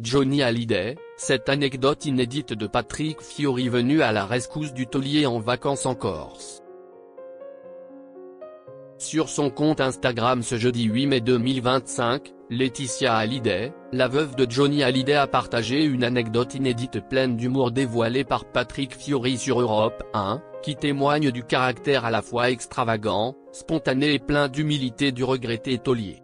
Johnny Hallyday, cette anecdote inédite de Patrick Fiori venu à la rescousse du taulier en vacances en Corse. Sur son compte Instagram ce jeudi 8 mai 2025, Laetitia Hallyday, la veuve de Johnny Hallyday a partagé une anecdote inédite pleine d'humour dévoilée par Patrick Fiori sur Europe 1, qui témoigne du caractère à la fois extravagant, spontané et plein d'humilité du regretté taulier.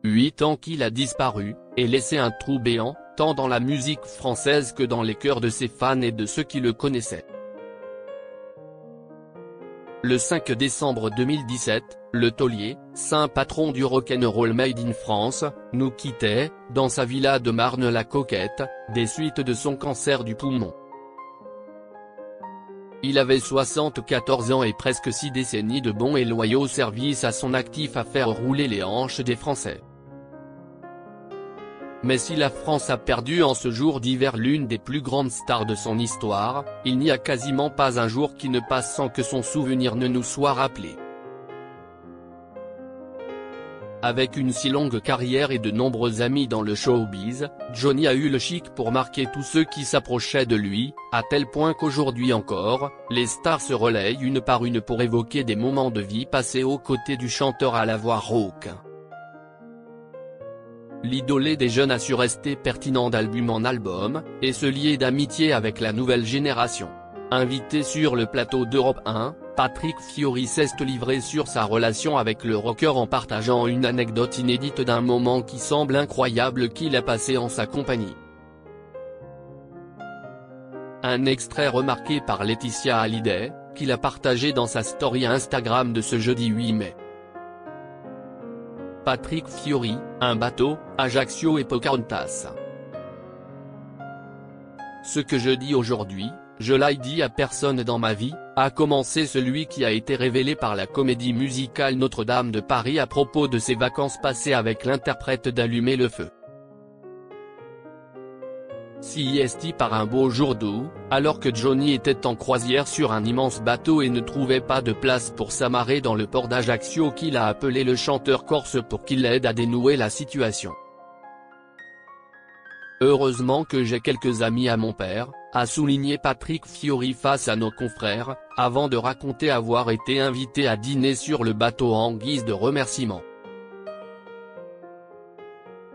8 ans qu'il a disparu, et laissé un trou béant, tant dans la musique française que dans les cœurs de ses fans et de ceux qui le connaissaient. Le 5 décembre 2017, le taulier, saint patron du rock'n'roll made in France, nous quittait, dans sa villa de Marne-la-Coquette, des suites de son cancer du poumon. Il avait 74 ans et presque 6 décennies de bons et loyaux services à son actif à faire rouler les hanches des Français. Mais si la France a perdu en ce jour d'hiver l'une des plus grandes stars de son histoire, il n'y a quasiment pas un jour qui ne passe sans que son souvenir ne nous soit rappelé. Avec une si longue carrière et de nombreux amis dans le showbiz, Johnny a eu le chic pour marquer tous ceux qui s'approchaient de lui, à tel point qu'aujourd'hui encore, les stars se relayent une par une pour évoquer des moments de vie passés aux côtés du chanteur à la voix rauque. L'idolé des jeunes a su rester pertinent d'album en album, et se lier d'amitié avec la nouvelle génération. Invité sur le plateau d'Europe 1, Patrick Fiori s'est livré sur sa relation avec le rocker en partageant une anecdote inédite d'un moment qui semble incroyable qu'il a passé en sa compagnie. Un extrait remarqué par Laetitia Hallyday, qu'il a partagé dans sa story Instagram de ce jeudi 8 mai. Patrick Fiori, un bateau, Ajaccio et Pocahontas. Ce que je dis aujourd'hui, je l'ai dit à personne dans ma vie, a commencé celui qui a été révélé par la comédie musicale Notre-Dame de Paris à propos de ses vacances passées avec l'interprète d'Allumer le feu. Si est par un beau jour d'août, alors que Johnny était en croisière sur un immense bateau et ne trouvait pas de place pour s'amarrer dans le port d'Ajaccio qu'il a appelé le chanteur corse pour qu'il l'aide à dénouer la situation. Heureusement que j'ai quelques amis à mon père, a souligné Patrick Fiori face à nos confrères, avant de raconter avoir été invité à dîner sur le bateau en guise de remerciement.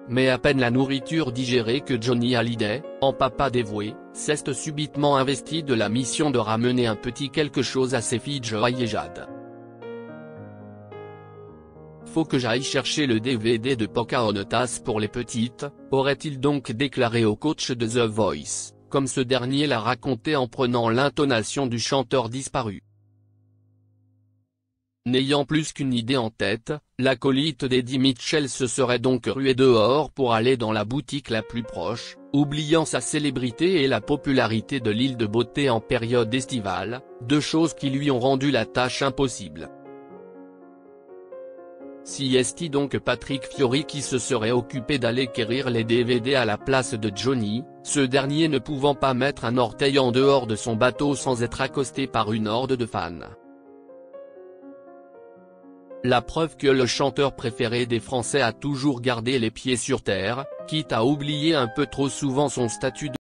Mais à peine la nourriture digérée que Johnny Hallyday, en papa dévoué, s'est subitement investi de la mission de ramener un petit quelque chose à ses filles Joy et Jade. Faut que j'aille chercher le DVD de Pocahontas pour les petites, aurait-il donc déclaré au coach de The Voice, comme ce dernier l'a raconté en prenant l'intonation du chanteur disparu. N'ayant plus qu'une idée en tête, l'acolyte d'Eddie Mitchell se serait donc rué dehors pour aller dans la boutique la plus proche, oubliant sa célébrité et la popularité de l'île de beauté en période estivale, deux choses qui lui ont rendu la tâche impossible. Si est donc Patrick Fiori qui se serait occupé d'aller quérir les DVD à la place de Johnny, ce dernier ne pouvant pas mettre un orteil en dehors de son bateau sans être accosté par une horde de fans. La preuve que le chanteur préféré des Français a toujours gardé les pieds sur terre, quitte à oublier un peu trop souvent son statut de